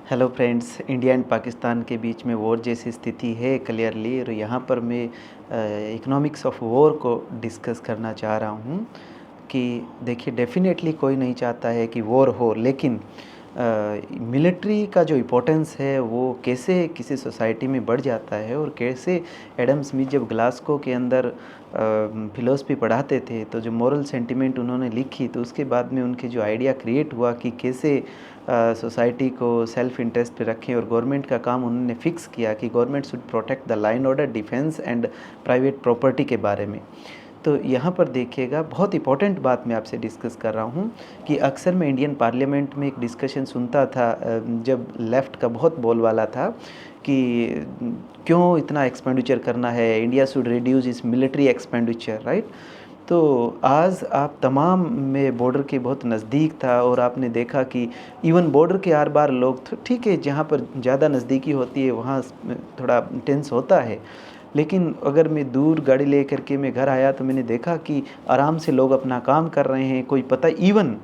Hello friends, India and Pakistan के बीच में war जैसी स्थिति है क्लियरली। और यहाँ पर मैं इकोनॉमिक्स ऑफ वॉर को डिस्कस करना चाह रहा हूँ कि देखिए, डेफिनेटली कोई नहीं चाहता है कि वॉर हो, लेकिन मिलिट्री का जो इम्पोर्टेंस है वो कैसे किसी सोसाइटी में बढ़ जाता है। और कैसे एडम स्मिथ जब ग्लासगो के अंदर फ़िलोसफी पढ़ाते थे तो जो मॉरल सेंटिमेंट उन्होंने लिखी, तो उसके बाद में उनके जो आइडिया क्रिएट हुआ कि कैसे सोसाइटी को सेल्फ इंटरेस्ट पे रखें। और गवर्नमेंट का काम उन्होंने फिक्स किया कि government should protect the line order, defence and private property के बारे में। तो यहाँ पर देखिएगा, बहुत इंपॉर्टेंट बात मैं आपसे डिस्कस कर रहा हूँ कि अक्सर मैं इंडियन पार्लियामेंट में एक डिस्कशन सुनता था जब लेफ़्ट का बहुत बोलबाला था कि क्यों इतना एक्सपेंडिचर करना है, इंडिया शुड रिड्यूस इस मिलिट्री एक्सपेंडिचर, राइट। तो आज आप तमाम में बॉर्डर के बहुत नज़दीक था और आपने देखा कि इवन बॉर्डर के आर बार लोग, तो ठीक है, जहाँ पर ज़्यादा नज़दीकी होती है वहाँ थोड़ा टेंस होता है, लेकिन अगर मैं दूर गाड़ी ले करके मैं घर आया तो मैंने देखा कि आराम से लोग अपना काम कर रहे हैं, कोई पता। इवन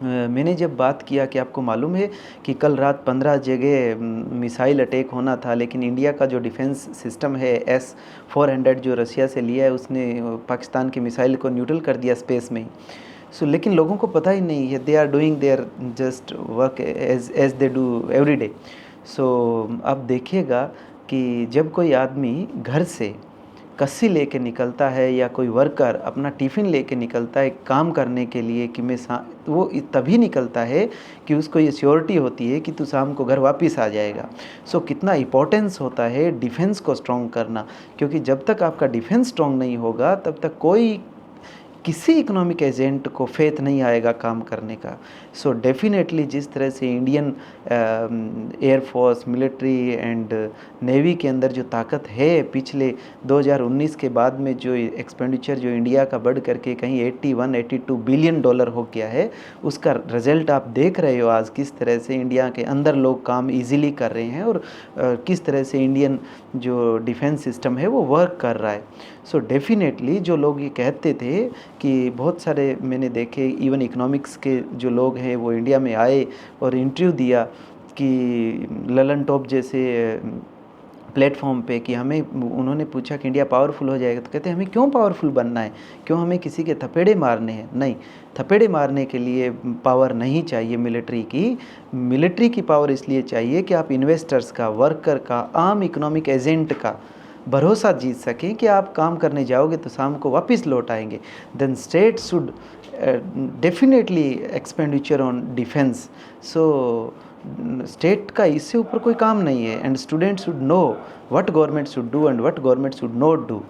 मैंने जब बात किया कि आपको मालूम है कि कल रात 15 जगह मिसाइल अटैक होना था, लेकिन इंडिया का जो डिफेंस सिस्टम है S-400 जो रसिया से लिया है, उसने पाकिस्तान की मिसाइल को न्यूट्रल कर दिया स्पेस में ही। लेकिन लोगों को पता ही नहीं है, they are doing their just work as they do every day. अब देखिएगा कि जब कोई आदमी घर से कस्सी लेके निकलता है या कोई वर्कर अपना टिफ़िन लेके निकलता है काम करने के लिए कि वो तभी निकलता है कि उसको ये श्योरिटी होती है कि तू शाम को घर वापस आ जाएगा। कितना इम्पोर्टेंस होता है डिफेंस को स्ट्रॉन्ग करना, क्योंकि जब तक आपका डिफेंस स्ट्रॉन्ग नहीं होगा तब तक कोई किसी इकोनॉमिक एजेंट को फेथ नहीं आएगा काम करने का। डेफिनेटली जिस तरह से Indian air force, military and navy के अंदर जो ताकत है, पिछले 2019 के बाद में जो एक्सपेंडिचर जो इंडिया का बढ़ करके कहीं 81-82 बिलियन डॉलर हो गया है, उसका रिजल्ट आप देख रहे हो आज किस तरह से इंडिया के अंदर लोग काम इजीली कर रहे हैं और किस तरह से इंडियन जो डिफेंस सिस्टम है वो वर्क कर रहा है। डेफिनेटली जो लोग ये कहते थे कि बहुत सारे मैंने देखे, इवन इकोनॉमिक्स के जो लोग हैं वो इंडिया में आए और इंटरव्यू दिया कि ललन टॉप जैसे प्लेटफॉर्म पे, कि हमें, उन्होंने पूछा कि इंडिया पावरफुल हो जाएगा, तो कहते हैं हमें क्यों पावरफुल बनना है, क्यों हमें किसी के थपेड़े मारने हैं। नहीं, थपेड़े मारने के लिए पावर नहीं चाहिए मिलिट्री की पावर इसलिए चाहिए कि आप इन्वेस्टर्स का, वर्कर का, आम इकोनॉमिक एजेंट का भरोसा जीत सकें कि आप काम करने जाओगे तो शाम को वापस लौट आएंगे। Then state should definitely expenditure on defence. State का इससे ऊपर कोई काम नहीं है। And student should know what government should do and what government should not do.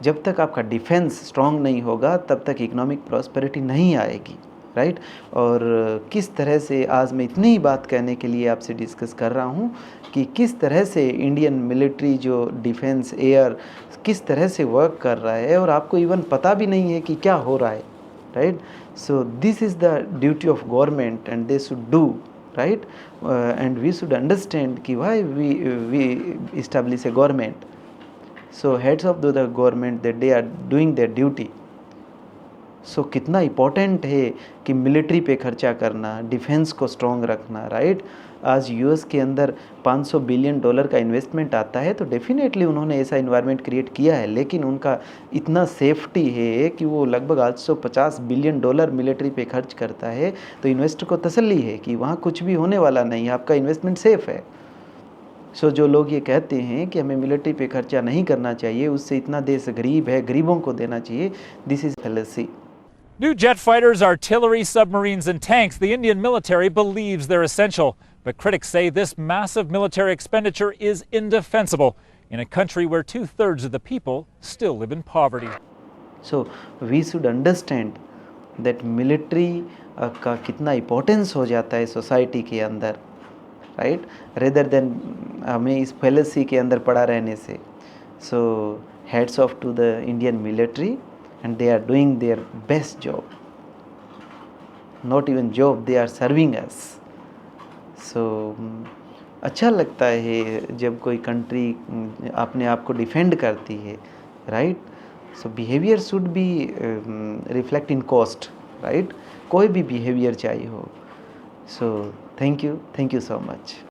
जब तक आपका डिफेंस स्ट्रांग नहीं होगा तब तक इकोनॉमिक प्रॉस्पेरिटी नहीं आएगी, राइट। और किस तरह से आज मैं इतनी ही बात कहने के लिए आपसे डिस्कस कर रहा हूँ कि किस तरह से इंडियन मिलिट्री जो डिफेंस एयर किस तरह से वर्क कर रहा है और आपको इवन पता भी नहीं है कि क्या हो रहा है, right. This is the duty of government and they should do, right. And we should understand कि why we establish a government. Heads of the government that they are doing their duty. कितना important है कि military पे खर्चा करना, defence को strong रखना, right. आज यूएस के अंदर 500 बिलियन डॉलर का इन्वेस्टमेंट आता है, तो डेफिनेटली उन्होंने ऐसा इन्वायरमेंट क्रिएट किया है, लेकिन उनका इतना सेफ्टी है कि वो लगभग 850 बिलियन डॉलर मिलिट्री पे खर्च करता है। तो इन्वेस्टर को तसल्ली है कि वहाँ कुछ भी होने वाला नहीं है, आपका इन्वेस्टमेंट सेफ़ है। जो लोग ये कहते हैं कि हमें मिलिट्री पे खर्चा नहीं करना चाहिए, उससे इतना देश गरीब है, गरीबों को देना चाहिए, this is fallacy. New jet fighters, artillery, submarines, and tanks, the Indian military believes they're essential. But critics say this massive military expenditure is indefensible in a country where 2/3 of the people still live in poverty. We should understand that military का कितना importance हो जाता है society के अंदर, right, rather than हमें इस fallacy के अंदर पड़ा रहने से। Hats off to the Indian military and they are doing their best job, not even job, they are serving us. अच्छा लगता है जब कोई कंट्री अपने आप को डिफेंड करती है, right. Behaviour should be reflect in cost, right, कोई भी बिहेवियर चाहिए हो। Thank you so much.